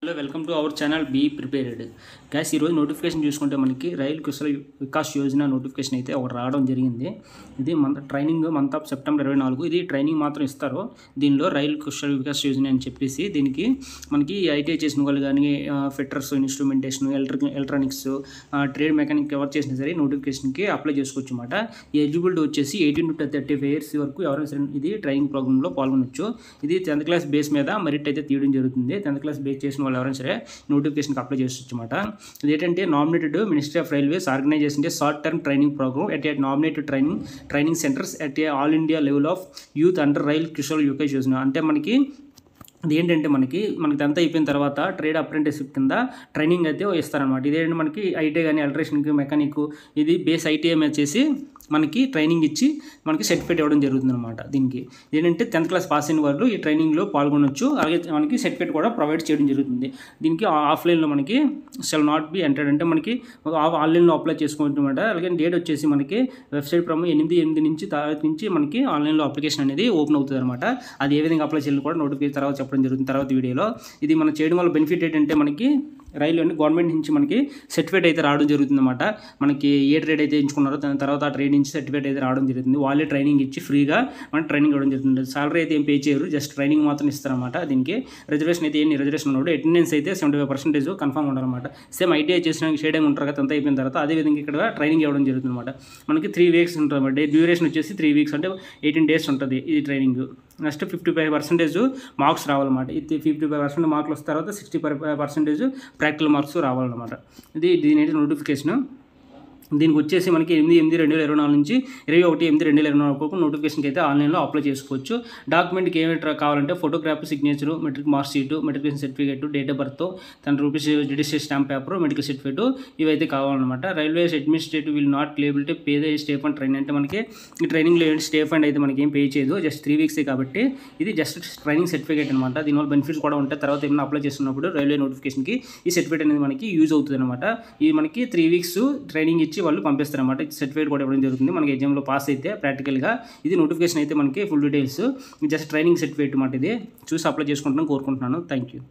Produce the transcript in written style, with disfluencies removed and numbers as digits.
Hello welcome to our channel be prepared guys ఈరోజు notification చూసుకుంటే మనకి రైల్ కుశల వికాస్ యోజన నోటిఫికేషన్ అయితే ఒకటి రావడం జరిగింది. ఇది ట్రైనింగ్ మంత్ ఆఫ్ సెప్టెంబర్ 24. ఇది ట్రైనింగ్ మాత్రం ఇస్తారు. దీనిలో రైల్ కుశల వికాస్ యోజన అని చెప్పేసి దీనికి మనకి ఐటీఐ చేసిన వాళ్ళు కానీ fitters, instrumentation, electronics, trade mechanic ఎవరు చేసినా సరే నోటిఫికేషన్కి అప్లై చేసుకోవచ్చు అన్నమాట. ఈ ఎలిజిబిలిటీ వచ్చేసి 18 to 35 years వరకు ఎవరైనా సరే ఇది ట్రైనింగ్ ప్రోగ్రామ్లో పాల్గొనవచ్చు. ఇది 10th క్లాస్ బేస్ మీద మెరిట్ అయితే తీయడం జరుగుతుంది. 10th క్లాస్ బేస్ చేసిన వాళ్ళు ఎవరైనా సరే నోటిఫికేషన్కి అప్లై చేసుకోవచ్చు అన్నమాట. ఇది ఏంటంటే nominated ministry of railways organisation short term training programme at a nominated training centres at a all India level of youth under rail Kaushal Vikas Yojana. అంటే మనకి ఇది ఏంటంటే మనకి 10th అయిపోయిన తర్వాత ట్రేడ్ అప్రెంటిస్షిప్ కింద ట్రైనింగ్ అయితే ఇస్తారనమాట. ఇదేంటంటే మనకి ఐటీఐ కానీ ఎలక్ట్రీషియన్కి, మెకానిక్ ఇది బేస్ ఐటీఐ మీద చేసి మనకి ట్రైనింగ్ ఇచ్చి మనకి సర్టిఫికేట్ ఇవ్వడం జరుగుతుంది అనమాట. దీనికి ఏంటంటే 10th క్లాస్ పాస్ అయిన వాళ్ళు ఈ ట్రైనింగ్లో పాల్గొనవచ్చు. అలాగే మనకి సర్టిఫికేట్ కూడా ప్రొవైడ్ చేయడం జరుగుతుంది. దీనికి ఆఫ్లైన్లో మనకి షెల్ నాట్ బి ఎంటర్డ్ అంటే మనకి ఆన్లైన్లో అప్లై చేసుకోవచ్చు అనమాట. అలాగే డేట్ వచ్చేసి మనకి వెబ్సైట్ ప్రమో 8 నుంచి తారీఖు నుంచి మనకి ఆన్లైన్లో అప్లికేషన్ అనేది ఓపెన్ అవుతుంది అనమాట. అది ఏ విధంగా అప్లై చేయాలి కూడా నోటిఫికేషన్ తర్వాత చెప్పడం జరుగుతుంది తర్వాత వీడియోలో. ఇది మనం చేయడం వల్ల బెనిఫిట్ ఏంటంటే మనకి రైల్వే గవర్నమెంట్ నుంచి మనకి సర్టిఫికేట్ అయితే రావడం జరుగుతుంది అనమాట. మనకి ఏ ట్రేడ్ అయితే ఎంచుకున్నారో దాని తర్వాత ఆ ట్రేడ్ నుంచి సర్టిఫికేట్ అయితే రావడం జరుగుతుంది. వాళ్ళే ట్రైనింగ్ ఇచ్చి ఫ్రీగా మనకి ట్రైనింగ్ ఇవ్వడం జరుగుతుంది. సాలరీ అయితే ఏం పే చేయరు, జస్ట్ ట్రైనింగ్ మాత్రం ఇస్తారన్నమాట. దీనికి రిజర్వేషన్ అయితే ఎన్ని రిజర్వేషన్ ఉన్నాడు, అటెండెన్స్ అయితే 75% కన్ఫర్మ్ ఉండాలన్నమాట. సేమ్ ఐటీఐ చేయడం ఉంటారు కదా 10th అయిపోయిన తర్వాత, అదేవిధంగా ఇక్కడ ట్రైనింగ్ ఇవ్వడం జరుగుతుంది అనమాట. మనకి 3 weeks ఉంటుంది అన్నమాట. డ్యూరేషన్ వచ్చేసి 3 weeks అంటే 18 days ఉంటుంది ఈ ట్రైనింగ్. నెక్స్ట్ 55% మార్క్స్ రావాలన్నమాట. ఇది 55% మార్కులు వస్తున్న తర్వాత 65% ప్రాక్టికల్ మార్క్స్ రావాలన్నమాట. దీని అయితే నోటిఫికేషన్. దీనికి వచ్చేసి మనకి 8/8/2024 నుంచి 21/8/2024 వరకు నోటిఫికేషన్కి అయితే ఆన్లైన్లో అప్లై చేసుకోవచ్చు. డాక్యుమెంట్కి ఏమి కావాలంటే photograph, signature, metric mark sheet, matriculation certificate, date of birth, rupees judicial stamp paper, medical certificate ఇవైతే కావాలన్నమాట. Railways administrative will not liable to pay the stay fund train అంటే మనకి ఈ ట్రైనింగ్లో ఏంటి స్టే ఫండ్ అయితే మనకి ఏం పే చేయదు, జస్ట్ 3 weeks కాబట్టి ఇది జస్ట్ ట్రైనింగ్ సర్టిఫికేట్ అనమాట. దీనివల్ల బెనిఫిట్స్ కూడా ఉంటాయి. తర్వాత ఏమైనా అప్లై చేస్తున్నప్పుడు రైల్వే నోటిఫికేషన్కి ఈ సర్టిఫికేట్ అనేది మనకి యూజ్ అవుతుంది అనమాట. ఇది మనకి 3 weeks ట్రైనింగ్ ఇచ్చి వాళ్ళు పంపిస్తారన్నమాట. సర్టిఫికేట్ కూడా ఇవ్వడం జరుగుతుంది. మనకి ఎగ్జామ్లో పాస్ అయితే ప్రాక్టికల్గా. ఇది నోటిఫికేషన్ అయితే మనకి full details, just training certificate అన్నమాట. ఇది చూసి అప్లై చేసుకుంటాను కోరుకుంటున్నాను. Thank you.